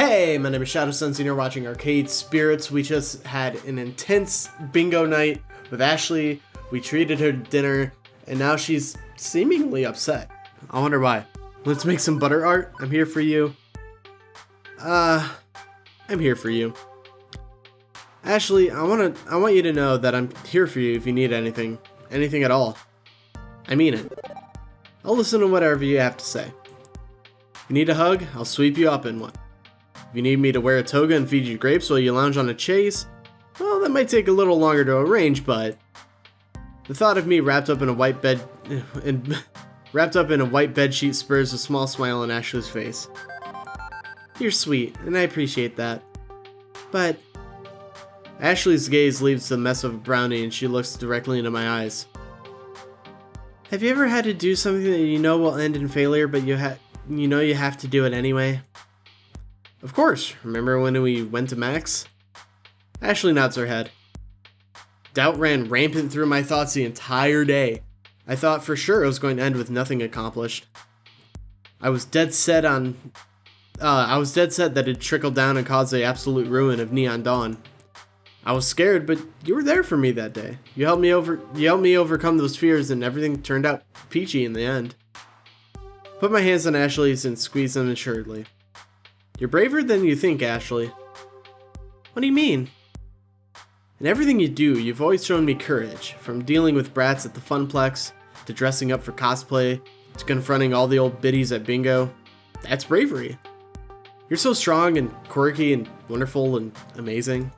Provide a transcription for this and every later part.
Hey, my name is Shadowsense and you're watching Arcade Spirits. We just had an intense bingo night with Ashley. We treated her to dinner and now she's seemingly upset. I wonder why. Let's make some butter art. I'm here for you. I'm here for you. Ashley, I want you to know that I'm here for you if you need anything. Anything at all. I mean it. I'll listen to whatever you have to say. If you need a hug, I'll sweep you up in one. If you need me to wear a toga and feed you grapes while you lounge on a chase, well, that might take a little longer to arrange, but the thought of me wrapped up in a white bed sheet spurs a small smile on Ashley's face. You're sweet, and I appreciate that. But Ashley's gaze leaves the mess of a brownie and she looks directly into my eyes. Have you ever had to do something that you know will end in failure, but you have to do it anyway? Of course. Remember when we went to Max? Ashley nods her head. Doubt ran rampant through my thoughts the entire day. I thought for sure it was going to end with nothing accomplished. I was dead set that it'd trickle down and cause the absolute ruin of Neon Dawn. I was scared, but you were there for me that day. You helped me overcome those fears and everything turned out peachy in the end. Put my hands on Ashley's and squeezed them assuredly. You're braver than you think, Ashley. What do you mean? In everything you do, you've always shown me courage. From dealing with brats at the Funplex, to dressing up for cosplay, to confronting all the old biddies at bingo. That's bravery. You're so strong and quirky and wonderful and amazing.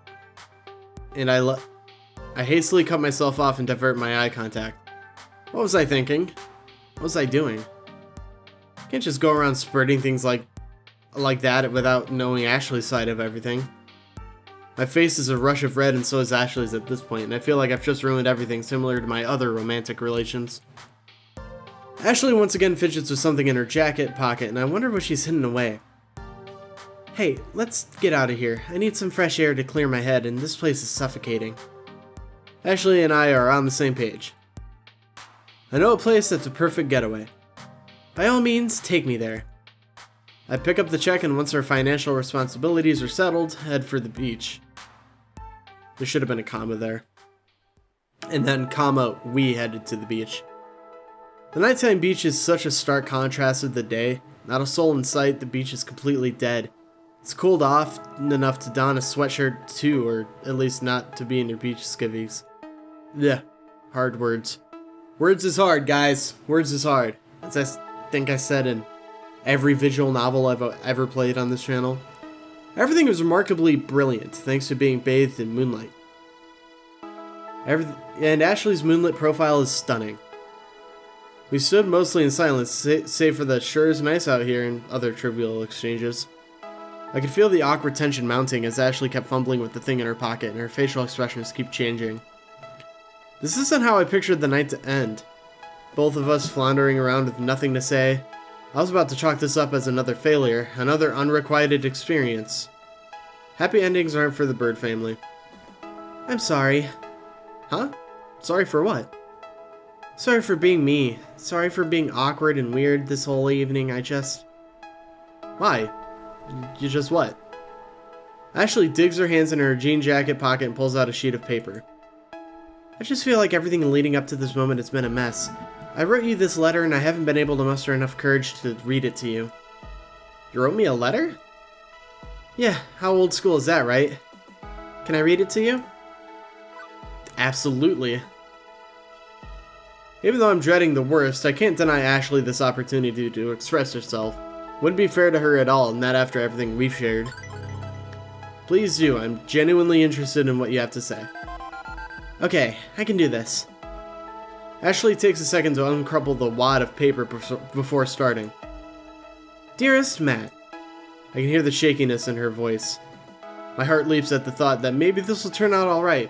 And I hastily cut myself off and divert my eye contact. What was I thinking? What was I doing? Can't just go around spurting things like that without knowing Ashley's side of everything. My face is a rush of red and so is Ashley's at this point, and I feel like I've just ruined everything similar to my other romantic relations. Ashley once again fidgets with something in her jacket pocket, and I wonder what she's hidden away. Hey, let's get out of here. I need some fresh air to clear my head, and this place is suffocating. Ashley and I are on the same page. I know a place that's a perfect getaway. By all means, take me there. I pick up the check and once our financial responsibilities are settled, head for the beach. There should have been a comma there. And then, comma, we headed to the beach. The nighttime beach is such a stark contrast with the day. Not a soul in sight, the beach is completely dead. It's cooled off enough to don a sweatshirt too, or at least not to be in your beach skivvies. Yeah, hard words. Words is hard, guys. Words is hard. As I think I said in every visual novel I've ever played on this channel. Everything is remarkably brilliant, thanks to being bathed in moonlight. And Ashley's moonlit profile is stunning. We stood mostly in silence, save for the "sure is nice out here" and other trivial exchanges. I could feel the awkward tension mounting as Ashley kept fumbling with the thing in her pocket and her facial expressions keep changing. This isn't how I pictured the night to end. Both of us floundering around with nothing to say. I was about to chalk this up as another failure, another unrequited experience. Happy endings aren't for the bird family. I'm sorry. Huh? Sorry for what? Sorry for being me. Sorry for being awkward and weird this whole evening. Why? You just what? Ashley digs her hands in her jean jacket pocket and pulls out a sheet of paper. I just feel like everything leading up to this moment has been a mess. I wrote you this letter and I haven't been able to muster enough courage to read it to you. You wrote me a letter? Yeah, how old school is that, right? Can I read it to you? Absolutely. Even though I'm dreading the worst, I can't deny Ashley this opportunity to express herself. Wouldn't be fair to her at all, and that after everything we've shared. Please do, I'm genuinely interested in what you have to say. Okay, I can do this. Ashley takes a second to uncrumple the wad of paper before starting. Dearest Matt. I can hear the shakiness in her voice. My heart leaps at the thought that maybe this will turn out alright.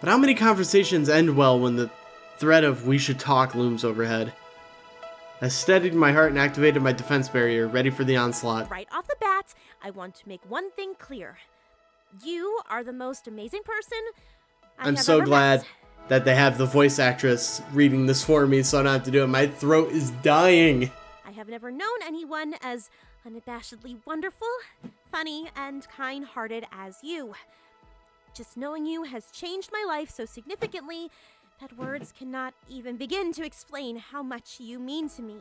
But how many conversations end well when the threat of "we should talk" looms overhead? I steadied my heart and activated my defense barrier, ready for the onslaught. Right off the bat, I want to make one thing clear. You are the most amazing person I'm so glad that they have the voice actress reading this for me so I don't have to do it. My throat is dying. I have never known anyone as unabashedly wonderful, funny and kind-hearted as you. Just knowing you has changed my life so significantly that words cannot even begin to explain how much you mean to me.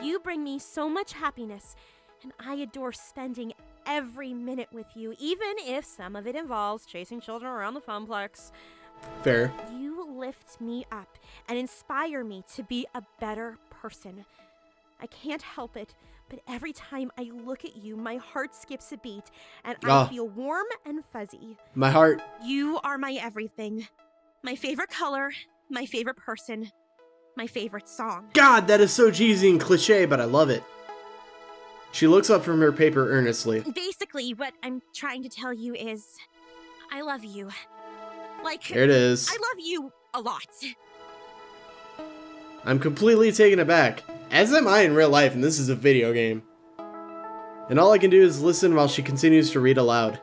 You bring me so much happiness, and I adore spending every minute with you, even if some of it involves chasing children around the funplex. Fair. You lift me up and inspire me to be a better person. I can't help it, but every time I look at you, my heart skips a beat, and I feel warm and fuzzy. My heart. You are my everything. My favorite color, my favorite person, my favorite song. God, that is so cheesy and cliche, but I love it. She looks up from her paper earnestly. Basically, what I'm trying to tell you is, I love you. Like, There it is. I love you a lot. I'm completely taken aback, as am I in real life, and this is a video game. And all I can do is listen while she continues to read aloud.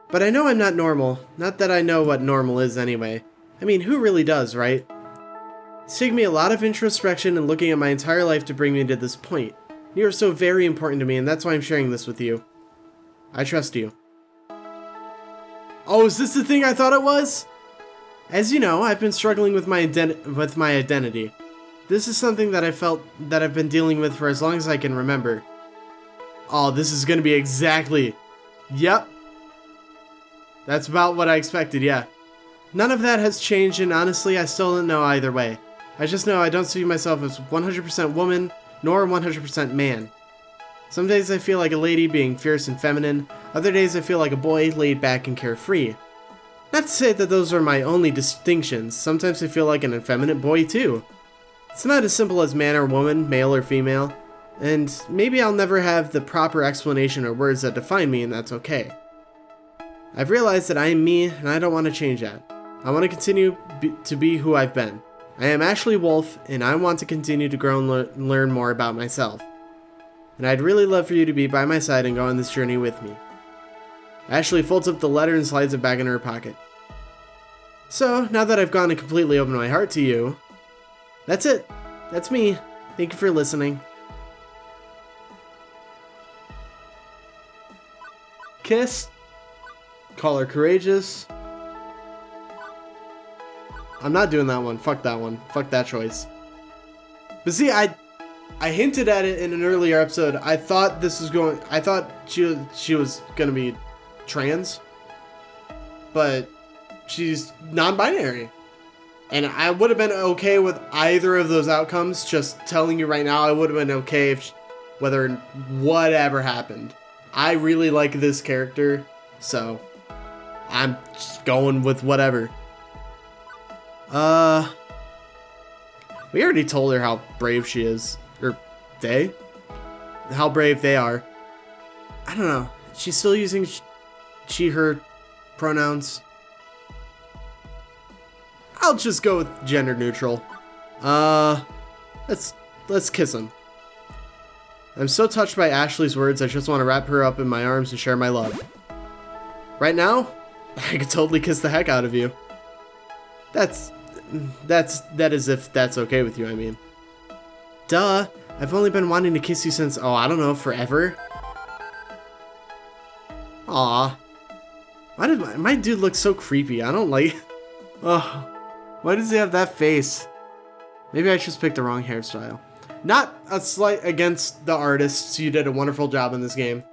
But I know I'm not normal. Not that I know what normal is anyway. I mean, who really does, right? It's taken me a lot of introspection and looking at my entire life to bring me to this point. You are so very important to me, and that's why I'm sharing this with you. I trust you. Oh, is this the thing I thought it was? As you know, I've been struggling with my identity. This is something that I felt that I've been dealing with for as long as I can remember. Oh, this is gonna be exactly... Yep. That's about what I expected, yeah. None of that has changed, and honestly, I still don't know either way. I just know I don't see myself as 100% woman, nor 100% man. Some days I feel like a lady being fierce and feminine, other days I feel like a boy laid back and carefree. Not to say that those are my only distinctions, sometimes I feel like an effeminate boy too. It's not as simple as man or woman, male or female, and maybe I'll never have the proper explanation or words that define me, and that's okay. I've realized that I am me, and I don't want to change that. I want to continue to be who I've been. I am Ashley Wolf, and I want to continue to grow and learn more about myself. And I'd really love for you to be by my side and go on this journey with me. Ashley folds up the letter and slides it back in her pocket. So, now that I've gone and completely opened my heart to you, that's it. That's me. Thank you for listening. Kiss. Call her courageous. I'm not doing that one. Fuck that one. Fuck that choice. But see, I hinted at it in an earlier episode. I thought she was gonna be trans, but she's non-binary, and I would have been okay with either of those outcomes. Just telling you right now, I would have been okay if whether whatever happened. I really like this character, so I'm just going with whatever. We already told her how brave she is. Or how brave they are. I don't know. She's still using she, her pronouns. I'll just go with gender neutral. Let's kiss him. I'm so touched by Ashley's words, I just want to wrap her up in my arms and share my love. Right now, I could totally kiss the heck out of you. That is if that's okay with you, I mean. Duh, I've only been wanting to kiss you since, oh, I don't know, forever? Aw. Why does my dude look so creepy? I don't like... Oh, why does he have that face? Maybe I just picked the wrong hairstyle. Not a slight against the artists, you did a wonderful job in this game.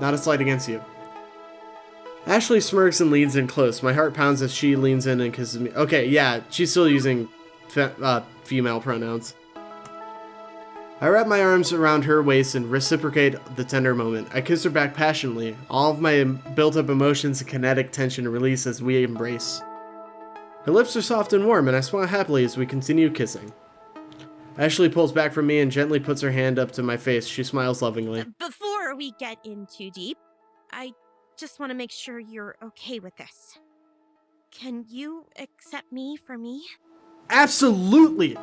Not a slight against you. Ashley smirks and leans in close. My heart pounds as she leans in and kisses me. Okay, yeah, she's still using female pronouns. I wrap my arms around her waist and reciprocate the tender moment. I kiss her back passionately. All of my built-up emotions and kinetic tension release as we embrace. Her lips are soft and warm, and I smile happily as we continue kissing. Ashley pulls back from me and gently puts her hand up to my face. She smiles lovingly. Before we get in too deep, I just want to make sure you're okay with this. Can you accept me for me? Absolutely!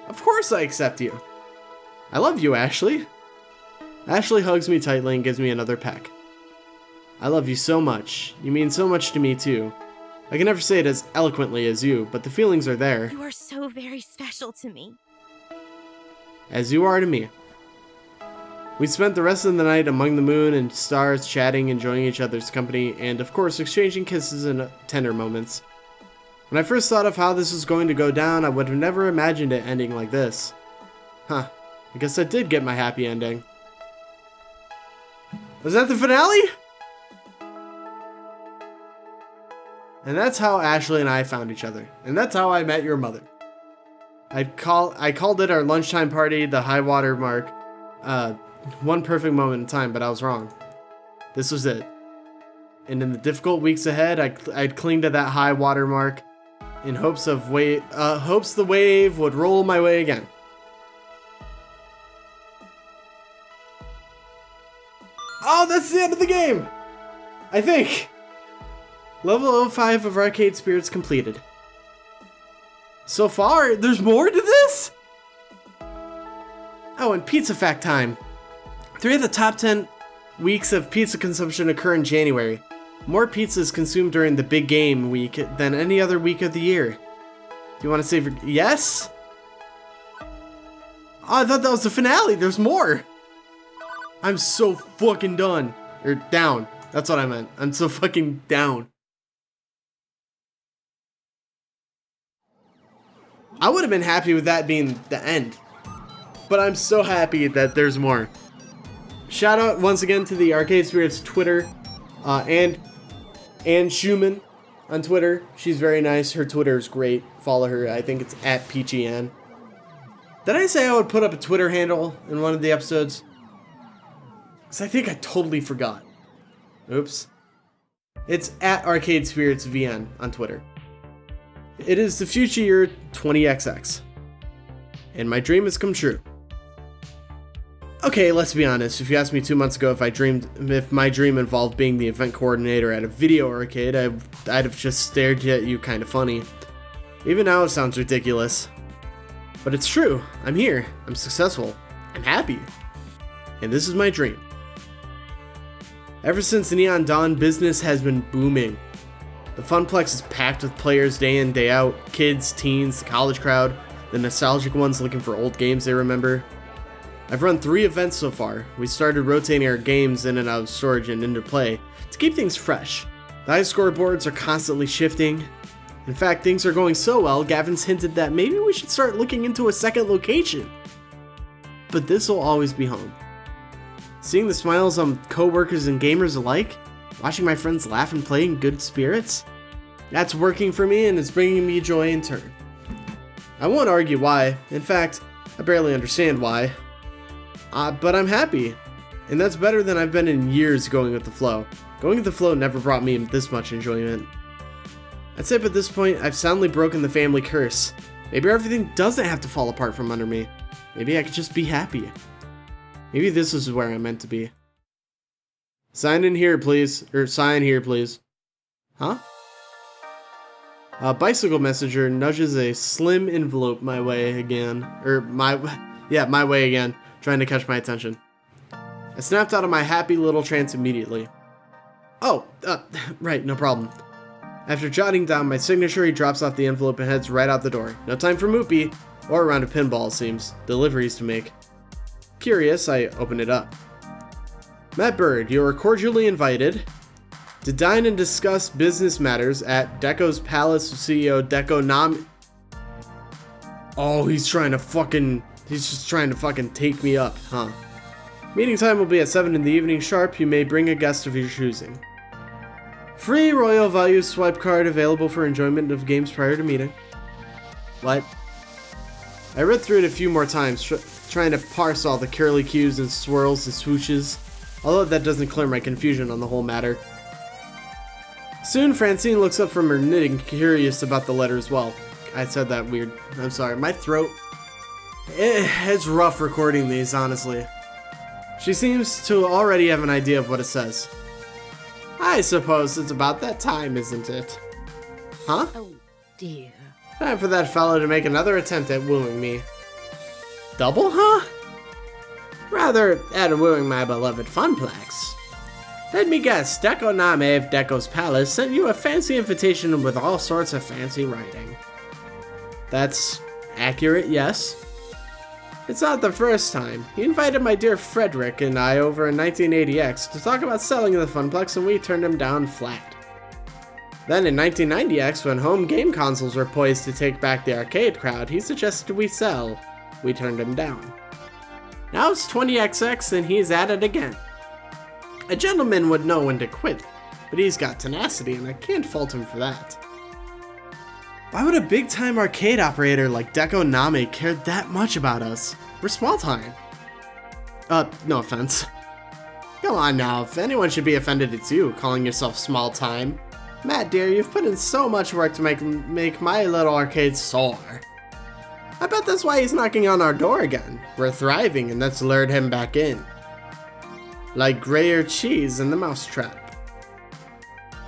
Of course I accept you. I love you, Ashley. Ashley hugs me tightly and gives me another peck. I love you so much. You mean so much to me, too. I can never say it as eloquently as you, but the feelings are there. You are so very special to me. As you are to me. We spent the rest of the night among the moon and stars, chatting, enjoying each other's company, and of course exchanging kisses and tender moments. When I first thought of how this was going to go down, I would have never imagined it ending like this. Huh, I guess I did get my happy ending. Was that the finale? And that's how Ashley and I found each other. And that's how I met your mother. I called it our lunchtime party, the high water mark. One perfect moment in time, but I was wrong. This was it. And in the difficult weeks ahead, I'd cling to that high water mark in hopes the wave would roll my way again. Oh, that's the end of the game! I think. Level 05 of Arcade Spirits completed. So far, there's more to this? Oh, and pizza fact time. 3 of the top 10 weeks of pizza consumption occur in January. More pizza is consumed during the big game week than any other week of the year. Do you want to save your... Yes? Oh, I thought that was the finale. There's more. I'm so fucking done. Or down. That's what I meant. I'm so fucking down. I would have been happy with that being the end. But I'm so happy that there's more. Shout out once again to the Arcade Spirits Twitter. And Schumann on Twitter. She's very nice. Her Twitter is great. Follow her. I think it's @PeachyAnn. Did I say I would put up a Twitter handle in one of the episodes? Because I think I totally forgot. Oops. It's @ArcadeSpiritsVN on Twitter. It is the future year 20XX. And my dream has come true. Okay, let's be honest. If you asked me 2 months ago if my dream involved being the event coordinator at a video arcade, I'd have just stared at you kind of funny. Even now it sounds ridiculous. But it's true. I'm here. I'm successful. I'm happy. And this is my dream. Ever since Neon Dawn, business has been booming. The Funplex is packed with players day in, day out. Kids, teens, the college crowd, the nostalgic ones looking for old games they remember. I've run 3 events so far. We started rotating our games in and out of storage and into play to keep things fresh. The high scoreboards are constantly shifting. In fact, things are going so well, Gavin's hinted that maybe we should start looking into a second location. But this will always be home. Seeing the smiles on co-workers and gamers alike, watching my friends laugh and play in good spirits, that's working for me and it's bringing me joy in turn. I won't argue why. In fact, I barely understand why. But I'm happy, and that's better than I've been in years going with the flow. Going with the flow never brought me this much enjoyment. I'd say at this point, I've soundly broken the family curse. Maybe everything doesn't have to fall apart from under me. Maybe I could just be happy. Maybe this is where I'm meant to be. Sign in here, please. Or sign here, please. Huh? Bicycle Messenger nudges a slim envelope my way again. My way again. Trying to catch my attention. I snapped out of my happy little trance immediately. Oh, right, no problem. After jotting down my signature, he drops off the envelope and heads right out the door. No time for Moopy, or a round of pinball, it seems. Deliveries to make. Curious, I open it up. Matt Bird, you are cordially invited to dine and discuss business matters at Deco's Palace CEO Deco Nam... Oh, he's just trying to fucking take me up, huh? Meeting time will be at 7 in the evening sharp. You may bring a guest of your choosing. Free Royal Value swipe card available for enjoyment of games prior to meeting. What? I read through it a few more times, trying to parse all the curly cues and swirls and swooshes, although that doesn't clear my confusion on the whole matter. Soon, Francine looks up from her knitting, curious about the letter as well. I said that weird. I'm sorry, my throat... It's rough recording these, honestly. She seems to already have an idea of what it says. I suppose it's about that time, isn't it? Huh? Oh, dear. Time for that fellow to make another attempt at wooing me. Double, huh? Rather, at wooing my beloved Funplex. Let me guess, Deco Name of Deco's Palace sent you a fancy invitation with all sorts of fancy writing. That's accurate, yes. It's not the first time. He invited my dear Frederick and I over in 1980X to talk about selling the Funplex, and we turned him down flat. Then in 1990X, when home game consoles were poised to take back the arcade crowd, he suggested we sell. We turned him down. Now it's 20XX and he's at it again. A gentleman would know when to quit, but he's got tenacity and I can't fault him for that. Why would a big-time arcade operator like Deco Name care that much about us? We're small-time. No offense. Come on now, if anyone should be offended, it's you, calling yourself small-time. Matt, dear, you've put in so much work to make my little arcade soar. I bet that's why he's knocking on our door again. We're thriving, and that's lured him back in. Like Gruyere cheese in the mousetrap.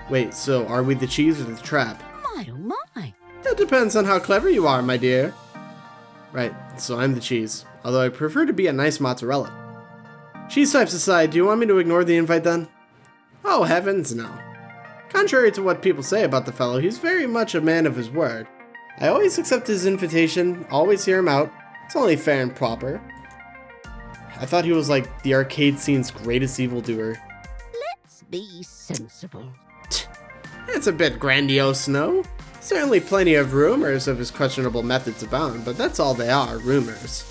Wait, so are we the cheese or the trap? My oh my. It depends on how clever you are, my dear. Right, so I'm the cheese, although I prefer to be a nice mozzarella. Cheese types aside, do you want me to ignore the invite then? Oh heavens, no. Contrary to what people say about the fellow, he's very much a man of his word. I always accept his invitation, always hear him out. It's only fair and proper. I thought he was like the arcade scene's greatest evildoer. Let's be sensible. It's a bit grandiose, no? Certainly plenty of rumors of his questionable methods abound, but that's all they are, rumors.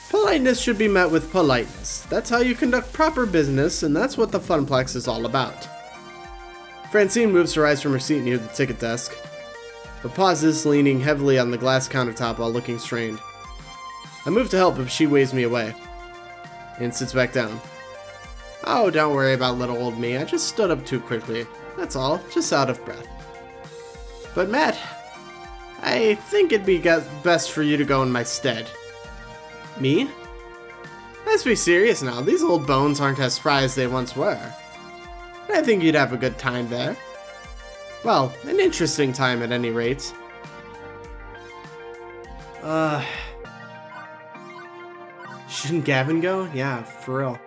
Politeness should be met with politeness. That's how you conduct proper business, and that's what the Funplex is all about. Francine moves her eyes from her seat near the ticket desk, but pauses, leaning heavily on the glass countertop while looking strained. I move to help, but she waves me away, and sits back down. Oh, don't worry about little old me, I just stood up too quickly. That's all, just out of breath. But Matt, I think it'd be best for you to go in my stead. Me? Let's be serious now, these old bones aren't as spry as they once were. I think you'd have a good time there. Well, an interesting time at any rate. Shouldn't Gavin go? Yeah, for real.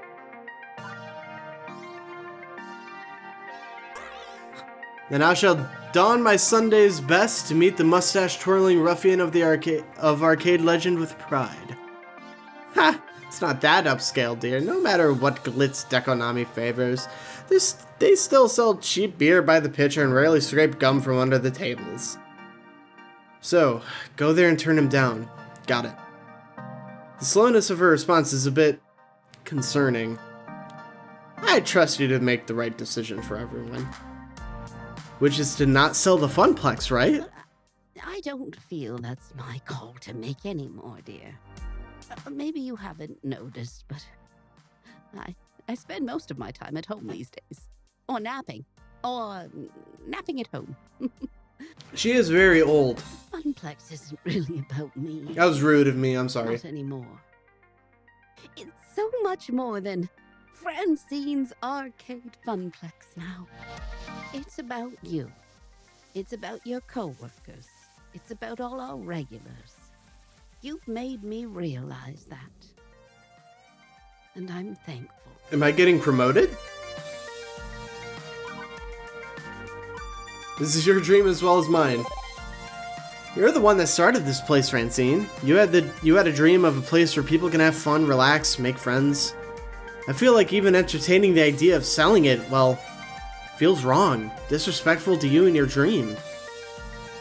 Then I shall don my Sunday's best to meet the mustache-twirling ruffian of the arcade legend with pride. Ha! It's not that upscale, dear. No matter what glitz Dekonami favors, they still sell cheap beer by the pitcher and rarely scrape gum from under the tables. So, go there and turn him down. Got it. The slowness of her response is a bit concerning. I trust you to make the right decision for everyone. Which is to not sell the Funplex, right? I don't feel that's my call to make anymore, dear. Maybe you haven't noticed, but I spend most of my time at home these days. Or napping. Or napping at home. She is very old. Funplex isn't really about me. That was rude of me, I'm sorry. Not anymore. It's so much more than Francine's Arcade Funplex now. It's about you. It's about your co-workers. It's about all our regulars. You've made me realize that. And I'm thankful. Am I getting promoted? This is your dream as well as mine. You're the one that started this place, Francine. You had a dream of a place where people can have fun, relax, make friends. I feel like even entertaining the idea of selling it, well, feels wrong, disrespectful to you and your dream.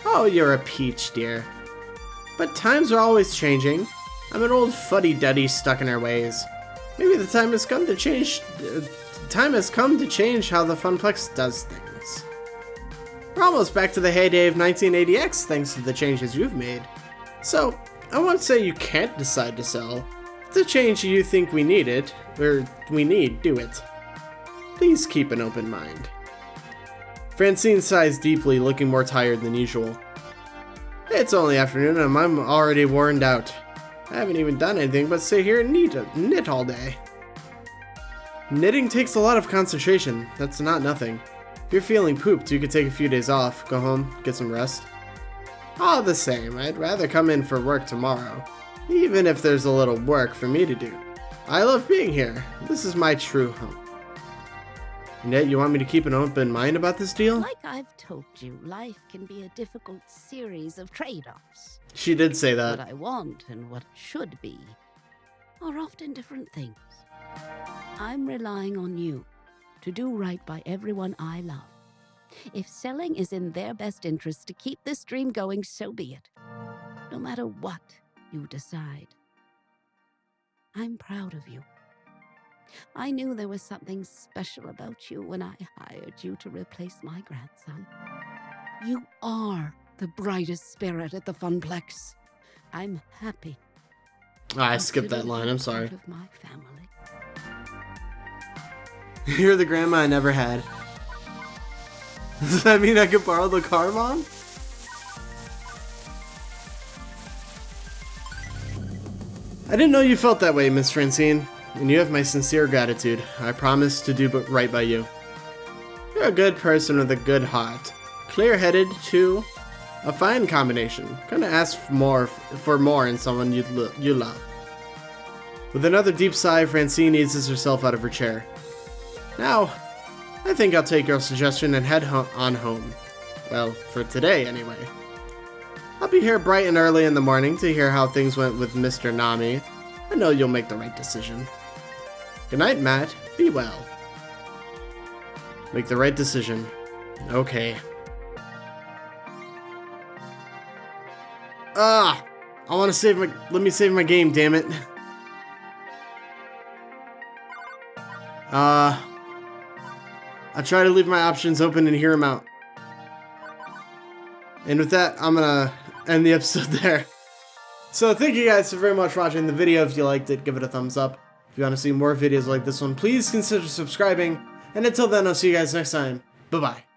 Oh, you're a peach, dear. But times are always changing. I'm an old fuddy-duddy stuck in her ways. Maybe the time has come to change. How the Funplex does things. We're almost back to the heyday of 1980X thanks to the changes you've made. So, I won't say you can't decide to sell. If the change you think we need, do it. Please keep an open mind. Francine sighs deeply, looking more tired than usual. It's only afternoon and I'm already worn out. I haven't even done anything but sit here and knit all day. Knitting takes a lot of concentration. That's not nothing. If you're feeling pooped, you could take a few days off, go home, get some rest. All the same, I'd rather come in for work tomorrow, even if there's a little work for me to do. I love being here. This is my true home. And yet you want me to keep an open mind about this deal? Like I've told you, life can be a difficult series of trade-offs. She did say that. What I want and what should be are often different things. I'm relying on you to do right by everyone I love. If selling is in their best interest to keep this dream going, so be it. No matter what you decide. I'm proud of you. I knew there was something special about you when I hired you to replace my grandson. You are the brightest spirit at the Funplex. I'm happy. I skipped that Consider line, you I'm sorry. part of my family. You're the grandma I never had. Does that mean I could borrow the car, Mom? I didn't know you felt that way, Miss Francine, and you have my sincere gratitude. I promise to do right by you. You're a good person with a good heart. Clear-headed, too. A fine combination. Couldn't ask for more in someone you love. With another deep sigh, Francine eases herself out of her chair. Now, I think I'll take your suggestion and head on home. Well, for today, anyway. I'll be here bright and early in the morning to hear how things went with Mr. Nami. I know you'll make the right decision. Good night, Matt. Be well. Make the right decision. Okay. I want to let me save my game, damn it. I try to leave my options open and hear them out. And with that, I'm gonna end the episode there. So thank you guys so very much for watching the video. If you liked it, give it a thumbs up. If you want to see more videos like this one, please consider subscribing. And until then, I'll see you guys next time. Bye-bye.